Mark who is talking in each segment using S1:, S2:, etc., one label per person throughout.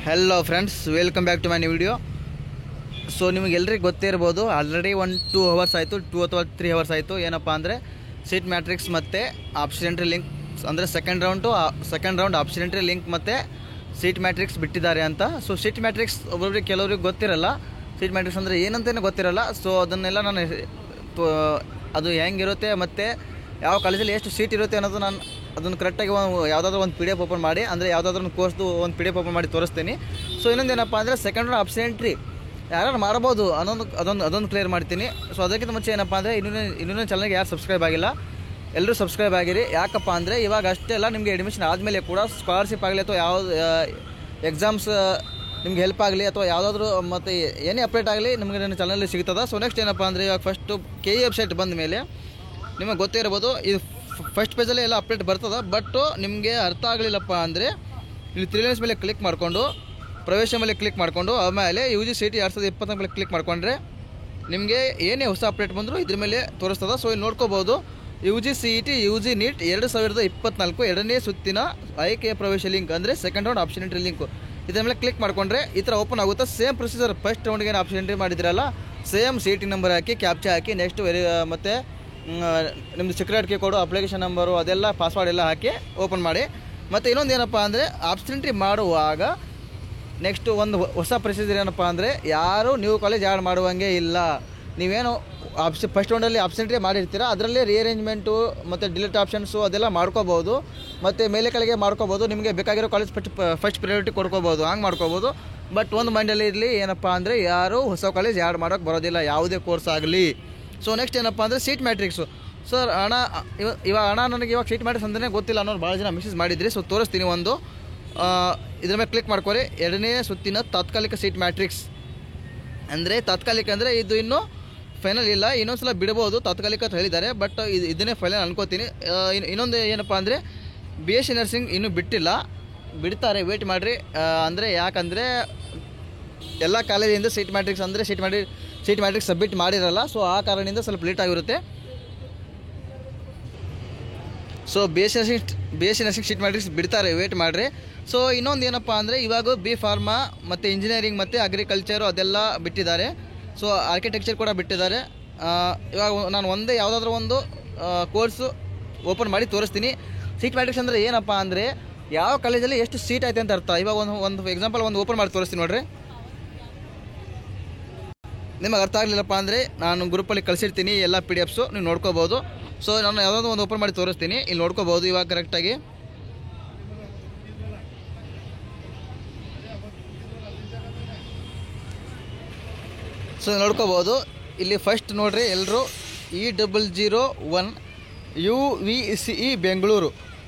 S1: Hello friends, welcome back to my new video. So ನಿಮಗೆಲ್ಲರಿಗೂ ಗೊತ್ತೇ ಇರ್ಬೋದು, ಆಲ್ರೆಡಿ 2 ಅವರ್ಸ್ ಆಯಿತು, 2 ಅಥವಾ 3 ಅವರ್ಸ್ ಆಯಿತು. ಏನಪ್ಪ ಅಂದರೆ ಸೀಟ್ ಮ್ಯಾಟ್ರಿಕ್ಸ್ ಮತ್ತು ಆಪ್ಷನೆಂಟ್ರಿ ಲಿಂಕ್ ಅಂದರೆ ಸೆಕೆಂಡ್ ರೌಂಡ್ ಆಪ್ಷನೆಂಟ್ರಿ ಲಿಂಕ್ ಮತ್ತು ಸೀಟ್ ಮ್ಯಾಟ್ರಿಕ್ಸ್ ಬಿಟ್ಟಿದ್ದಾರೆ ಅಂತ. ಸೊ ಸೀಟ್ ಮ್ಯಾಟ್ರಿಕ್ಸ್ ಒಬ್ಬೊಬ್ಬರಿಗೆ ಕೆಲವ್ರಿಗೆ ಗೊತ್ತಿರಲ್ಲ, ಸೀಟ್ ಮ್ಯಾಟ್ರಿಕ್ಸ್ ಅಂದರೆ ಏನಂತಲೇ ಗೊತ್ತಿರಲ್ಲ. ಸೊ ಅದನ್ನೆಲ್ಲ ನಾನು ಅದು ಹೆಂಗಿರುತ್ತೆ ಮತ್ತು ಯಾವ ಕಾಲೇಜಲ್ಲಿ ಎಷ್ಟು ಸೀಟ್ ಇರುತ್ತೆ ಅನ್ನೋದು ನಾನು ಅದನ್ನು ಕರೆಕ್ಟಾಗಿ ಯಾವುದಾದ್ರೂ ಒಂದು PDF ಓಪನ್ ಮಾಡಿ, ಅಂದರೆ ಯಾವುದಾದ್ರೂ ಒಂದು ಕೋರ್ಸ್ದು ಒಂದು PDF ಓಪನ್ ಮಾಡಿ ತೋರಿಸ್ತೀನಿ. ಸೊ ಇನ್ನೊಂದೇನಪ್ಪ ಅಂದರೆ ಸೆಕೆಂಡ್ ರೌಂಡ್ ಆಪ್ಷನೆಂಟ್ರಿ ಯಾರು ಮಾಡ್ಬೋದು ಅದೊಂದು ಕ್ಲಿಯರ್ ಮಾಡ್ತೀನಿ. ಸೊ ಅದಕ್ಕಿಂತ ಮುಂಚೆ ಏನಪ್ಪ ಅಂದರೆ ಇನ್ನೂ ಚಾನಲ್ಗೆ ಯಾರು ಸಬ್ಸ್ಕ್ರೈಬ್ ಆಗಿಲ್ಲ, ಎಲ್ಲರೂ ಸಬ್ಸ್ಕ್ರೈಬ್ ಆಗಿರಿ. ಯಾಕಪ್ಪ ಅಂದರೆ ಇವಾಗ ಅಷ್ಟೇ ಅಲ್ಲ, ನಿಮಗೆ ಅಡ್ಮಿಷನ್ ಆದಮೇಲೆ ಕೂಡ ಸ್ಕಾಲರ್ಶಿಪ್ ಆಗಲಿ ಅಥವಾ ಯಾವ್ದು ಎಕ್ಸಾಮ್ಸ್ ನಿಮ್ಗೆ ಹೆಲ್ಪ್ ಆಗಲಿ ಅಥವಾ ಯಾವುದಾದ್ರೂ ಮತ್ತು ಏನೇ ಅಪ್ಡೇಟ್ ಆಗಲಿ ನಿಮಗೆ ನನ್ನ ಚಾನಲಲ್ಲಿ ಸಿಗ್ತದೆ. ಸೊ ನೆಕ್ಸ್ಟ್ ಏನಪ್ಪ ಅಂದರೆ ಇವಾಗ ಫಸ್ಟು KE ವೆಬ್ಸೈಟ್ ಬಂದ ಮೇಲೆ ನಿಮಗೆ ಗೊತ್ತೇ ಇರ್ಬೋದು, ಇದು ಫಸ್ಟ್ ಪೇಜಲ್ಲಿ ಎಲ್ಲ ಅಪ್ಡೇಟ್ ಬರ್ತದೆ. ಬಟ್ ನಿಮಗೆ ಅರ್ಥ ಆಗಲಿಲ್ಲಪ್ಪ ಅಂದರೆ ಇಲ್ಲಿ 3 ಲೈನ್ಸ್ ಮೇಲೆ ಕ್ಲಿಕ್ ಮಾಡಿಕೊಂಡು ಪ್ರವೇಶ ಮೇಲೆ ಕ್ಲಿಕ್ ಮಾಡಿಕೊಂಡು ಆಮೇಲೆ UGCET 2024 ಮೇಲೆ ಕ್ಲಿಕ್ ಮಾಡಿಕೊಂಡ್ರೆ ನಿಮಗೆ ಏನೇ ಹೊಸ ಅಪ್ಡೇಟ್ ಬಂದರೂ ಇದ್ರ ಮೇಲೆ ತೋರಿಸ್ತದೆ. ಸೊ ಇಲ್ಲಿ ನೋಡ್ಕೋಬೋದು, UGCET UG NEET 2024 ಎರಡನೇ ಸುತ್ತಿನ ಆಯ್ಕೆಯ ಪ್ರವೇಶ ಲಿಂಕ್ ಅಂದರೆ ಸೆಕೆಂಡ್ ರೌಂಡ್ ಆಪ್ಷನೆಂಟ್ರಿ ಲಿಂಕು, ಇದರ ಮೇಲೆ ಕ್ಲಿಕ್ ಮಾಡಿಕೊಂಡ್ರೆ ಈ ಥರ ಓಪನ್ ಆಗುತ್ತೆ. ಸೇಮ್ ಪ್ರೊಸೀಜರ್ ಫಸ್ಟ್ ರೌಂಡ್ಗೆ ಏನು ಆಪ್ಷನೆಂಟ್ರಿ ಮಾಡಿದ್ರಲ್ಲ, ಸೇಮ್ CET ನಂಬರ್ ಹಾಕಿ ಕ್ಯಾಪ್ಚಾ ಹಾಕಿ ನೆಕ್ಸ್ಟ್ ಮತ್ತು ನಿಮ್ಮದು ಸೆಕ್ಯೂರಿಟಿ ಕೀ ಕೋಡು, ಅಪ್ಲಿಕೇಶನ್ ನಂಬರು, ಅದೆಲ್ಲ ಪಾಸ್ವರ್ಡ್ ಎಲ್ಲ ಹಾಕಿ ಓಪನ್ ಮಾಡಿ. ಮತ್ತು ಇನ್ನೊಂದು ಏನಪ್ಪ ಅಂದರೆ ಆಪ್ಷನೆಂಟ್ರಿ ಮಾಡುವಾಗ ನೆಕ್ಸ್ಟ್ ಒಂದು ಹೊಸ ಪ್ರೊಸೀಜರ್ ಏನಪ್ಪ ಅಂದರೆ ಯಾರು ನ್ಯೂ ಕಾಲೇಜ್ ಆ್ಯಡ್ ಮಾಡುವಂಗೆ ಇಲ್ಲ. ನೀವೇನು ಫಸ್ಟ್ ರೌಂಡಲ್ಲಿ ಆಪ್ಷನೆಂಟ್ರಿ ಮಾಡಿರ್ತೀರ, ಅದರಲ್ಲೇ ರಿಅರೇಂಜ್ಮೆಂಟು ಮತ್ತು ಡಿಲೀಟ್ ಆಪ್ಷನ್ಸು ಅದೆಲ್ಲ ಮಾಡ್ಕೋಬೋದು. ಮತ್ತು ಮೇಲೆ ಕೆಳಗೆ ಮಾಡ್ಕೋಬೋದು, ನಿಮಗೆ ಬೇಕಾಗಿರೋ ಕಾಲೇಜ್ ಫಸ್ಟ್ ಪ್ರಯಾರಿಟಿ ಕೊಡ್ಕೋಬೋದು, ಹಂಗೆ ಮಾಡ್ಕೋಬೋದು. ಬಟ್ ಒಂದು ಮೈಂಡಲ್ಲಿ ಇರಲಿ, ಏನಪ್ಪ ಅಂದರೆ ಯಾರು ಹೊಸ ಕಾಲೇಜ್ ಆ್ಯಡ್ ಮಾಡೋಕ್ಕೆ ಬರೋದಿಲ್ಲ, ಯಾವುದೇ ಕೋರ್ಸ್ ಆಗಲಿ. ಸೊ ನೆಕ್ಸ್ಟ್ ಏನಪ್ಪ ಅಂದರೆ ಸೀಟ್ ಮ್ಯಾಟ್ರಿಕ್ಸು. ಸರ್ ಇವಾಗ ನನಗೆ ಇವಾಗ ಸೀಟ್ ಮ್ಯಾಟ್ರಿಕ್ಸ್ ಅಂತಲೇ ಗೊತ್ತಿಲ್ಲ ಅನ್ನೋರು ಭಾಳ ಜನ ಮೆಸೇಜ್ ಮಾಡಿದ್ರಿ. ಸೊ ತೋರಿಸ್ತೀನಿ ಒಂದು, ಇದ್ರ ಮೇಲೆ ಕ್ಲಿಕ್ ಮಾಡ್ಕೊರಿ. ಎರಡನೇ ಸುತ್ತಿನ ತಾತ್ಕಾಲಿಕ ಸೀಟ್ ಮ್ಯಾಟ್ರಿಕ್ಸ್ ಅಂದರೆ ತಾತ್ಕಾಲಿಕ ಅಂದರೆ ಇದು ಇನ್ನೂ ಫೈನಲ್ ಇಲ್ಲ, ಇನ್ನೊಂದು ಸಲ ಬಿಡ್ಬೋದು, ತಾತ್ಕಾಲಿಕ ಅಂತ ಹೇಳಿದ್ದಾರೆ. ಬಟ್ ಇದನ್ನೇ ಫೈನಲ್ ಅನ್ಕೋತೀನಿ. ಇನ್ನೊಂದು ಏನಪ್ಪ ಅಂದರೆ BSc ನರ್ಸಿಂಗ್ ಇನ್ನೂ ಬಿಟ್ಟಿಲ್ಲ, ಬಿಡ್ತಾರೆ, ವೇಟ್ ಮಾಡಿರಿ. ಅಂದರೆ ಯಾಕಂದರೆ ಎಲ್ಲ ಕಾಲೇಜಿಂದ ಸೀಟ್ ಮ್ಯಾಟ್ರಿಕ್ಸ್ ಅಂದರೆ ಸೀಟ್ ಮ್ಯಾಟ್ರಿಕ್ಸ್ ಸಬ್ಮಿಟ್ ಮಾಡಿರಲ್ಲ. ಸೊ ಆ ಕಾರಣದಿಂದ ಸ್ವಲ್ಪ ಲೇಟ್ ಆಗಿರುತ್ತೆ. So BSc nursing seat matrix ಬಿಡ್ತಾರೆ, ವೇಟ್ ಮಾಡಿರಿ. ಸೊ ಇನ್ನೊಂದು ಏನಪ್ಪ ಅಂದರೆ ಇವಾಗ B ಫಾರ್ಮಾ ಮತ್ತು ಇಂಜಿನಿಯರಿಂಗ್ ಮತ್ತು ಅಗ್ರಿಕಲ್ಚರು ಅದೆಲ್ಲ ಬಿಟ್ಟಿದ್ದಾರೆ. ಸೊ ಆರ್ಕಿಟೆಕ್ಚರ್ ಕೂಡ ಬಿಟ್ಟಿದ್ದಾರೆ. ಇವಾಗ ನಾನು ಯಾವುದಾದ್ರೂ ಒಂದು ಕೋರ್ಸು ಓಪನ್ ಮಾಡಿ ತೋರಿಸ್ತೀನಿ. ಸೀಟ್ ಮ್ಯಾಟ್ರಿಕ್ಸ್ ಅಂದರೆ ಏನಪ್ಪ ಅಂದರೆ ಯಾವ ಕಾಲೇಜಲ್ಲಿ ಎಷ್ಟು ಸೀಟ್ ಐತೆ ಅಂತ ಅರ್ಥ. ಇವಾಗ ಒಂದು ಎಕ್ಸಾಂಪಲ್ ಒಂದು ಓಪನ್ ಮಾಡಿ ತೋರಿಸ್ತೀನಿ ನೋಡಿರಿ. ನಿಮಗೆ ಅರ್ಥ ಆಗಲಿಲ್ಲಪ್ಪ ಅಂದರೆ ನಾನು ಗ್ರೂಪಲ್ಲಿ ಕಳಿಸಿರ್ತೀನಿ ಎಲ್ಲ PDF್ಸು, ನೀವು ನೋಡ್ಕೋಬೋದು. ಸೊ ನಾನು ಯಾವುದಾದ್ರು ಒಂದು ಓಪನ್ ಮಾಡಿ ತೋರಿಸ್ತೀನಿ, ಇಲ್ಲಿ ನೋಡ್ಕೋಬೋದು ಇವಾಗ ಕರೆಕ್ಟಾಗಿ. ಸೊ ನೋಡ್ಕೋಬೋದು, ಇಲ್ಲಿ ಫಸ್ಟ್ ನೋಡಿರಿ ಎಲ್ಲರೂ E001 UVCE ಬೆಂಗಳೂರು.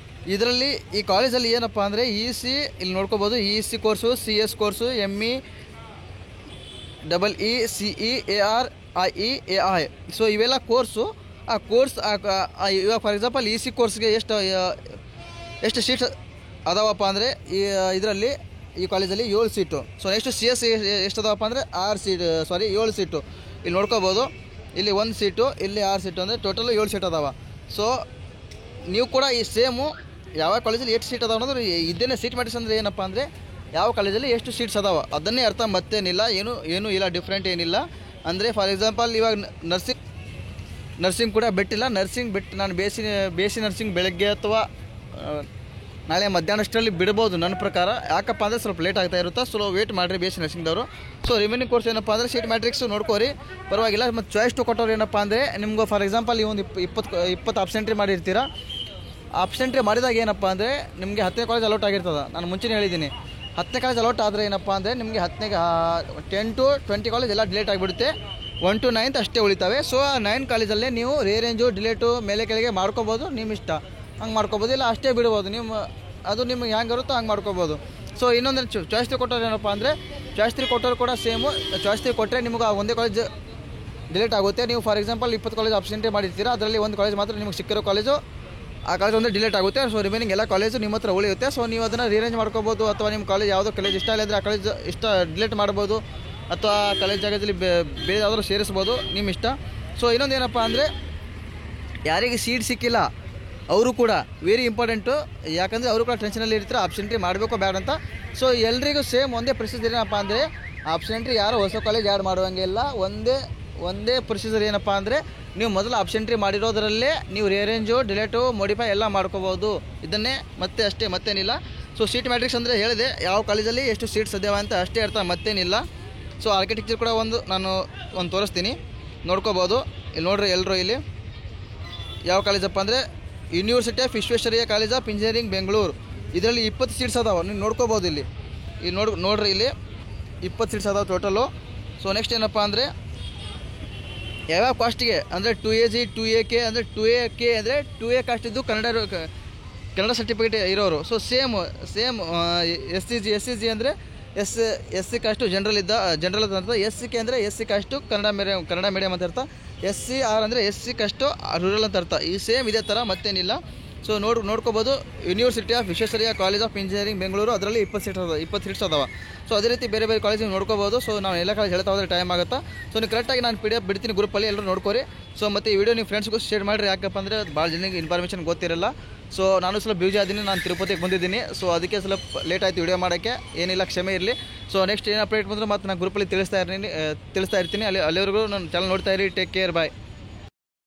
S1: ಇದರಲ್ಲಿ ಈ ಕಾಲೇಜಲ್ಲಿ ಏನಪ್ಪ ಅಂದರೆ EC ಇಲ್ಲಿ ನೋಡ್ಕೋಬೋದು, EC course, CS course, ME ECE ARIE AI. So ಇವೆಲ್ಲ ಕೋರ್ಸು. ಆ ಕೋರ್ಸ್ ಇವಾಗ ಫಾರ್ ಎಕ್ಸಾಂಪಲ್ EC ಕೋರ್ಸ್ಗೆ ಎಷ್ಟು ಸೀಟ್ಸ್ ಅದಾವಪ್ಪ ಅಂದರೆ ಇದರಲ್ಲಿ ಈ ಕಾಲೇಜಲ್ಲಿ 7 ಸೀಟು. ಸೊ ನೆಕ್ಸ್ಟ್ CS ಎಷ್ಟು ಅದಾವಪ್ಪ ಅಂದರೆ 7 ಸೀಟು. ಇಲ್ಲಿ ನೋಡ್ಕೋಬೋದು, ಇಲ್ಲಿ 1 ಸೀಟು, ಇಲ್ಲಿ 6 ಸೀಟು, ಅಂದರೆ ಟೋಟಲ್ 7 ಸೀಟ್ ಅದಾವ. ಸೊ ನೀವು ಕೂಡ ಈ ಸೇಮು ಯಾವ ಕಾಲೇಜಲ್ಲಿ ಎಷ್ಟು ಸೀಟ್ ಅದಾವ ಅನ್ನೋದು ಇದನ್ನೇ ಸೀಟ್ ಮ್ಯಾಟ್ರಿಕ್ಸ್ ಅಂದರೆ ಏನಪ್ಪ ಅಂದರೆ ಯಾವ ಕಾಲೇಜಲ್ಲಿ ಎಷ್ಟು ಸೀಟ್ಸ್ ಅದಾವ ಅದನ್ನೇ ಅರ್ಥ, ಮತ್ತೇನಿಲ್ಲ, ಏನೂ ಇಲ್ಲ, ಡಿಫ್ರೆಂಟ್ ಏನಿಲ್ಲ. ಅಂದರೆ ಫಾರ್ ಎಕ್ಸಾಂಪಲ್ ಇವಾಗ ನರ್ಸಿಂಗ್ ಕೂಡ ಬಿಟ್ಟಿಲ್ಲ. ನರ್ಸಿಂಗ್ ಬಿಟ್ಟು ನಾನು BSc ನರ್ಸಿಂಗ್ ಬೆಳಗ್ಗೆ ಅಥವಾ ನಾಳೆ ಮಧ್ಯಾಹ್ನಷ್ಟರಲ್ಲಿ ಬಿಡ್ಬೋದು ನನ್ನ ಪ್ರಕಾರ. ಯಾಕಪ್ಪ ಅಂದರೆ ಸ್ವಲ್ಪ ಲೇಟ್ ಆಗ್ತಾ ಇರುತ್ತೆ. ಸೊ ವೇಟ್ ಮಾಡಿರಿ BSc ನರ್ಸಿಂಗ್ದವರು. ಸೊ ರಿಮೈನಿಂಗ್ ಕೋರ್ಸ್ ಏನಪ್ಪ ಅಂದರೆ ಸೀಟ್ ಮ್ಯಾಟ್ರಿಕ್ಸು ನೋಡ್ಕೋರಿ, ಪರವಾಗಿಲ್ಲ. ಮತ್ತು ಚಾಯ್ಸ್ ಟು ಕೊಟ್ಟವ್ರು ಏನಪ್ಪ ಅಂದರೆ ನಿಮ್ಗೆ ಫಾರ್ ಎಕ್ಸಾಂಪಲ್ ಈ ಒಂದು 20 ಆಪ್ಷನೆಂಟ್ರಿ ಮಾಡಿರ್ತೀರ. ಆಪ್ಷನೆಂಟ್ರಿ ಮಾಡಿದಾಗ ಏನಪ್ಪ ಅಂದರೆ ನಿಮಗೆ 10ನೇ ಕಾಲೇಜ್ ಅಲೌಟ್ ಆಗಿರ್ತದೆ. ನಾನು ಮುಂಚೆನೇ ಹೇಳಿದ್ದೀನಿ, 10ನೇ ಕಾಲೇಜ್ ಅಲೌಟ್ ಆದರೆ ಏನಪ್ಪ ಅಂದರೆ ನಿಮಗೆ 10 to 20 ಕಾಲೇಜ್ ಎಲ್ಲ ಡಿಲೇಟ್ ಆಗಿಬಿಡುತ್ತೆ. 1 to 9 ಅಷ್ಟೇ ಉಳಿತಾವೆ. ಸೊ 9 ಕಾಲೇಜಲ್ಲೇ ನೀವು ರೇಂಜು ಡಿಲೇಟು ಮೇಲೆ ಕೆಳಗೆ ಮಾಡ್ಕೋಬೋದು, ನಿಮ್ಮ ಇಷ್ಟ, ಹಂಗೆ ಮಾಡ್ಕೋಬೋದು, ಇಲ್ಲ ಅಷ್ಟೇ ಬಿಡ್ಬೋದು. ಅದು ನಿಮ್ಗೆ ಹೆಂಗೆ ಇರುತ್ತೋ ಹಂಗೆ ಮಾಡ್ಕೋಬೋದು. ಸೊ ಇನ್ನೊಂದು ಚಾಯ್ಸ್ 3 ಕೊಟ್ಟವ್ರು ಏನಪ್ಪ ಅಂದರೆ ಚಾಯ್ಸ್ 3 ಕೊಟ್ಟವ್ರು ಕೂಡ ಸೇಮು. ಚಾಯ್ಸ್ 3 ಕೊಟ್ಟರೆ ನಿಮಗೆ ಒಂದೇ ಕಾಲೇಜ್ ಡಿಲೇಟ್ ಆಗುತ್ತೆ. ನೀವು ಫಾರ್ ಎಕ್ಸಾಂಪಲ್ 20 ಕಾಲೇಜ್ ಆಪ್ಷನೆಂಟ್ರಿ ಮಾಡಿರ್ತೀರ, ಅದರಲ್ಲಿ ಒಂದು ಕಾಲೇಜ್ ಮಾತ್ರ ನಿಮಗೆ ಸಿಕ್ಕಿರೋ ಕಾಲೇಜು, ಆ ಕಾಲೇಜ್ ಒಂದು ಡಿಲೇಟ್ ಆಗುತ್ತೆ. ಸೊ ರಿಮೈನಿಂಗ್ ಎಲ್ಲ ಕಾಲೇಜು ನಿಮ್ಮ ಹತ್ರ ಉಳಿಯುತ್ತೆ. ಸೊ ನೀವು ಅದನ್ನು ರೀಅರೇಂಜ್ ಮಾಡ್ಕೋಬೋದು, ಅಥವಾ ನಿಮ್ಮ ಕಾಲೇಜ್ ಯಾವುದೋ ಕಾಲೇಜ್ ಇಷ್ಟ ಇಲ್ಲ ಅಂದರೆ ಆ ಕಾಲೇಜ್ ಡಿಲೇಟ್ ಮಾಡ್ಬೋದು, ಅಥವಾ ಕಾಲೇಜ್ ಜಾಗದಲ್ಲಿ ಬೇರೆ ಯಾವುದಾದ್ರು ಸೇರಿಸ್ಬೋದು, ನಿಮ್ಮ ಇಷ್ಟ. ಸೊ ಇನ್ನೊಂದು ಏನಪ್ಪ ಅಂದರೆ ಯಾರಿಗೆ ಸೀಟ್ ಸಿಕ್ಕಿಲ್ಲ ಅವರು ಕೂಡ ವೆರಿ ಇಂಪಾರ್ಟೆಂಟು, ಯಾಕಂದರೆ ಅವರು ಕೂಡ ಟೆನ್ಷನಲ್ಲಿ ಇರ್ತಾರೆ ಆಪ್ಷನ್ ಎಂಟ್ರಿ ಮಾಡಬೇಕು ಬೇಡ ಅಂತ. ಸೊ ಎಲ್ರಿಗೂ ಸೇಮ್ ಒಂದೇ ಪ್ರೊಸೀಜರ್ ಏನಪ್ಪ ಅಂದರೆ ಆಪ್ಷನ್ ಎಂಟ್ರಿ ಯಾರು ಹೊಸ ಕಾಲೇಜ್ ಆ್ಯಡ್ ಮಾಡುವಂಗಿಲ್ಲ. ಒಂದೇ ಪ್ರೊಸೀಜರ್ ಏನಪ್ಪ ಅಂದರೆ ನೀವು ಮೊದಲು ಆಪ್ಷನ್ ಎಂಟ್ರಿ ಮಾಡಿರೋದರಲ್ಲೇ ನೀವು ರಿಅರೇಂಜು ಡಿಲೇಟು ಮಾಡಿಫೈ ಎಲ್ಲ ಮಾಡ್ಕೋಬೋದು. ಇದನ್ನೇ ಮತ್ತೆ ಅಷ್ಟೇ, ಮತ್ತೇನಿಲ್ಲ. ಸೊ ಸೀಟ್ ಮ್ಯಾಟ್ರಿಕ್ಸ್ ಅಂದರೆ ಹೇಳಿದೆ ಯಾವ ಕಾಲೇಜಲ್ಲಿ ಎಷ್ಟು ಸೀಟ್ ಸಾಧ್ಯವ ಅಂತ ಅಷ್ಟೇ ಅರ್ಥ, ಮತ್ತೇನಿಲ್ಲ. ಸೊ ಆರ್ಕಿಟೆಕ್ಚರ್ ಕೂಡ ನಾನು ತೋರಿಸ್ತೀನಿ, ನೋಡ್ಕೋಬೋದು. ಇಲ್ಲಿ ನೋಡ್ರಿ ಎಲ್ಲರೂ, ಇಲ್ಲಿ ಯಾವ ಕಾಲೇಜಪ್ಪ ಅಂದರೆ university of Visvesvaraya college of engineering Bengaluru. ಇದರಲ್ಲಿ 20 ಸೀಟ್ಸ್ ಅದಾವೆ, ನೀವು ನೋಡ್ಕೋಬೋದು. ಇಲ್ಲಿ ನೋಡ್ರಿ ಇಲ್ಲಿ 20 ಸೀಟ್ಸ್ ಅದಾವೆ ಟೋಟಲು. ಸೊ ನೆಕ್ಸ್ಟ್ ಏನಪ್ಪ ಅಂದರೆ ಯಾವ್ಯಾವ ಕಾಸ್ಟಿಗೆ ಅಂದರೆ 2AG 2AK ಅಂದರೆ 2AK ಅಂದರೆ 2A ಕಾಸ್ಟ್ ಇದ್ದು ಕನ್ನಡ ಸರ್ಟಿಫಿಕೇಟ್ ಇರೋರು. ಸೊ ಸೇಮ್ SCG ಅಂದರೆ ಎಸ್ ಸಿ ಕಾಸ್ಟು ಜನರಲ್ ಅಂತ ಅರ್ಥ. SCK ಅಂದರೆ SC ಕಾಸ್ಟು ಕನ್ನಡ ಮೀಡಿಯಮ್ ಅಂತ ಅರ್ಥ. SCR ಅಂದರೆ SC ಕಾಸ್ಟು ರೂರಲ್ ಅಂತ ಅರ್ಥ. ಈ ಸೇಮ್ ಇದೇ ಥರ, ಮತ್ತೇನಿಲ್ಲ. ಸೊ ನೋಡ್ಕೋಬೋದು. University of Visvesvaraya college of engineering Bengaluru, ಅದರಲ್ಲಿ 20 ಸೀಟ್ಸ್ ಅದಾವೆ. ಸೊ ಅದೇ ರೀತಿ ಬೇರೆ ಕಾಲೇಜಿಗೆ ನೋಡ್ಕೋಬೋದು. ಸೊ ನಾವು ಎಲ್ಲ ಕಾಲೇಜ್ ಹೇಳ್ತಾ ಹೋದರೆ ಟೈಮ್ ಆಗುತ್ತಾ. ಸೊ ನೀವು ಕರೆಕ್ಟಾಗಿ ನಾನು PDF ಬಿಡ್ತೀನಿ ಗ್ರೂಪಲ್ಲಿ, ಎಲ್ಲರೂ ನೋಡ್ಕೋರಿ. ಸೊ ಮತ್ತು ಈ ವಿಡಿಯೋ ನೀವು ಫ್ರೆಂಡ್ಸ್ಗೂ ಶೇರ್ ಮಾಡಿರಿ, ಯಾಕಪ್ಪ ಅಂದರೆ ಭಾಳ ಜನಕ್ಕೆ ಇನ್ಫಾರ್ಮೇಷನ್ ಗೊತ್ತಿರಲ್ಲ. ಸೊ ನಾನು ಸ್ವಲ್ಪ ಬ್ಯೂಜಿ ಆದ್ದೀನಿ, ನಾನು ತಿರುಪತಿಗೆ ಬಂದಿದ್ದೀನಿ. ಸೊ ಅದಕ್ಕೆ ಸ್ವಲ್ಪ ಲೇಟ್ ಆಯಿತು ವಿಡಿಯೋ ಮಾಡೋಕ್ಕೆ, ಏನಿಲ್ಲ ಕ್ಷಮೆ ಇರಲಿ. ಸೊ ನೆಕ್ಸ್ಟ್ ಏನು ಅಪ್ಡೇಟ್ ಬಂದರೆ ಮತ್ತೆ ನಾನು ಗ್ರೂಪಲ್ಲಿ ತಿಳಿಸ್ತಾ ಇರ್ತೀನಿ. ಅಲ್ಲಿವರೆಗೂ ನನ್ನ ಚಾನಲ್ ನೋಡ್ತಾ ಇರಿ. ಟೇಕ್ ಕೇರ್, ಬಾಯ್.